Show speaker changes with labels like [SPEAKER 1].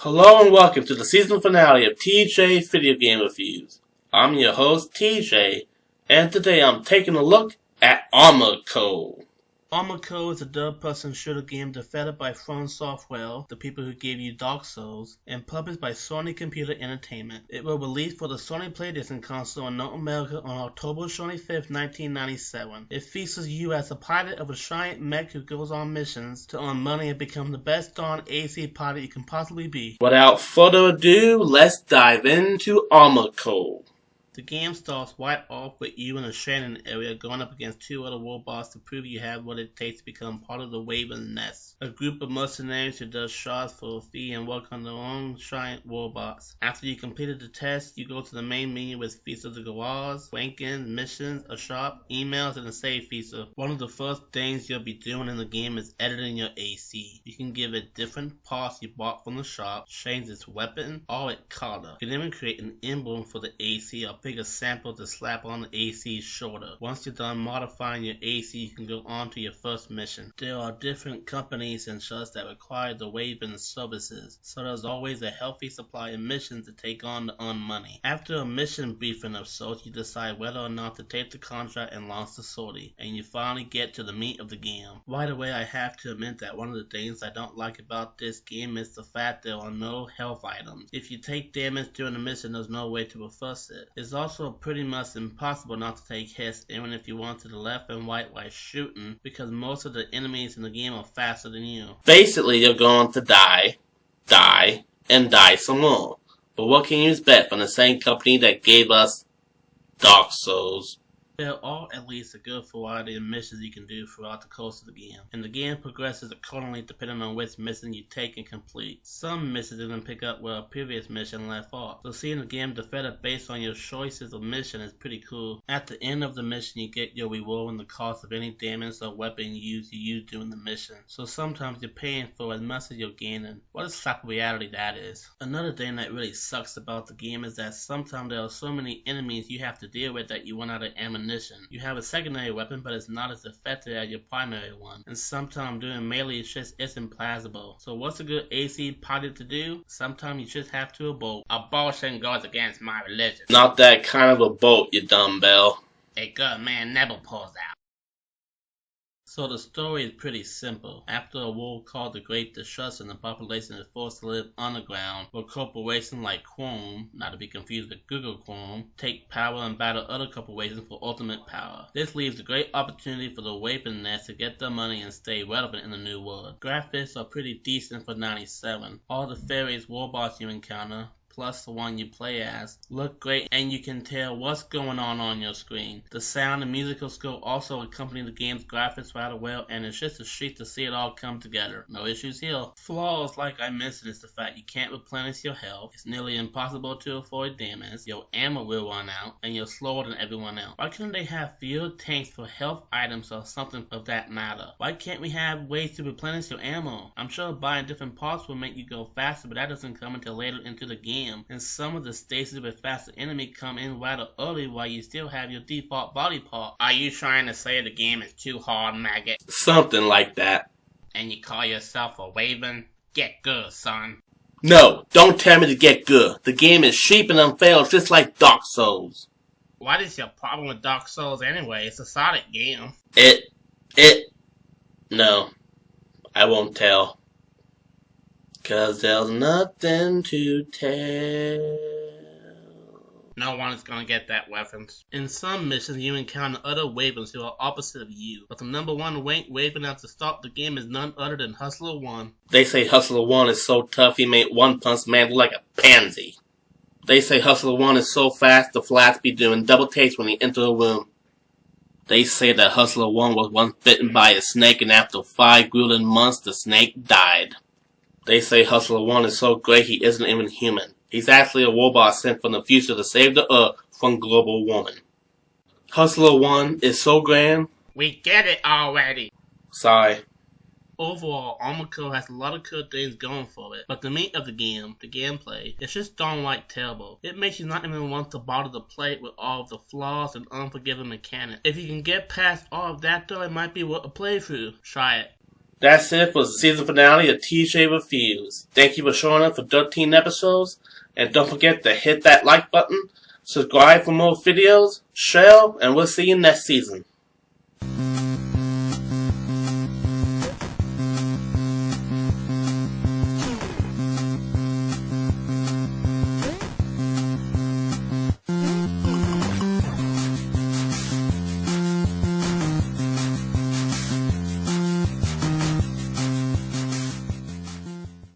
[SPEAKER 1] Hello and welcome to the season finale of TJ's Video Game Reviews. I'm your host, TJ, and today I'm taking a look at Armored Core. Armored Core is a third-person shooter game developed by FromSoftware, the people who gave you Dark Souls, and published by Sony Computer Entertainment. It was released for the Sony PlayStation console in North America on October 25th, 1997. It features you as a pilot of a giant mech who goes on missions to earn money and become the best darn AC pilot you can possibly be. Without further ado, let's dive into Armored Core. The game starts right off with you in a Shannon area going up against two other robots to prove you have what it takes to become part of the Raven Nest, a group of mercenaries who does shards for a fee and work on their own giant robots. After you completed the test, you go to the main menu which features a garage, rank-ins, missions, a shop, emails, and a save feature. One of the first things you'll be doing in the game is editing your AC. You can give it different parts you bought from the shop, change its weapon, or its color. You can even create an emblem for the AC or pick a sample to slap on the AC's shoulder. Once you're done modifying your AC, you can go on to your first mission. There are different companies and such that require the Raven's services, so there's always a healthy supply of missions to take on to earn money. After a mission briefing of sorts, you decide whether or not to take the contract and launch the sortie, and you finally get to the meat of the game. Right away, I have to admit that one of the things I don't like about this game is the fact there are no health items. If you take damage during the mission, there's no way to reverse it. It's also pretty much impossible not to take hits even if you want to the left and right while shooting, because most of the enemies in the game are faster than you. Basically, you're going to die, and die some more. But what can you expect from the same company that gave us Dark Souls? There are at least a good variety of missions you can do throughout the course of the game, and the game progresses accordingly depending on which mission you take and complete. Some missions even pick up where a previous mission left off, so seeing the game developed based on your choices of mission is pretty cool. At the end of the mission, you get your reward in the cost of any damage or weapon you use during the mission, so sometimes you're paying for as much as you're gaining. What a slap of reality that is. Another thing that really sucks about the game is that sometimes there are so many enemies you have to deal with that you run out of ammunition. You have a secondary weapon, but it's not as effective as your primary one, and sometimes doing melee just isn't plausible. So what's a good AC pilot to do? Sometimes you just have to abort. Abortion goes against my religion. Not that kind of a boat, you dumbbell. A good man never pulls out. So the story is pretty simple. After a war called the Great Destruction, the population is forced to live underground, where corporations like Chrome, not to be confused with Google Chrome, take power and battle other corporations for ultimate power. This leaves a great opportunity for the Raven Nest to get their money and stay relevant in the new world. Graphics are pretty decent for 97. All the various robots you encounter, plus the one you play as, look great and you can tell what's going on your screen. The sound and musical score also accompany the game's graphics rather well, and it's just a treat to see it all come together. No issues here. Flaws, like I mentioned, is the fact you can't replenish your health, it's nearly impossible to avoid damage, your ammo will run out, and you're slower than everyone else. Why couldn't they have field tanks for health items or something of that matter? Why can't we have ways to replenish your ammo? I'm sure buying different parts will make you go faster, but that doesn't come until later into the game. And some of the stages with faster enemy come in rather early while you still have your default body part. Are you trying to say the game is too hard, maggot? Something like that. And you call yourself a Raven? Get good, son. No, don't tell me to get good. The game is cheap and unfair just like Dark Souls. What is your problem with Dark Souls anyway? It's a solid game. No, I won't tell. 'Cause there's nothing to tell. No one is gonna get that reference. In some missions, you encounter other Ravens who are opposite of you, but the number one ranked Raven at the start of the game is none other than Hustler 1. They say Hustler 1 is so tough he made One Punch Man look like a pansy. They say Hustler 1 is so fast the flies be doing double takes when he enters a room. They say that Hustler 1 was once bitten by a snake, and after 5 grueling months the snake died. They say Hustler 1 is so great he isn't even human. He's actually a robot sent from the future to save the Earth from global warming. Hustler 1 is so grand. We get it already. Sorry. Overall, Armored Core has a lot of good things going for it, but the meat of the game, the gameplay, is just downright terrible. It makes you not even want to bother to play it with all of the flaws and unforgiving mechanics. If you can get past all of that though, it might be worth a playthrough. Try it. That's it for the season finale of TJ Reviews. Thank you for showing up for 13 episodes, and don't forget to hit that like button, subscribe for more videos, share, and we'll see you next season.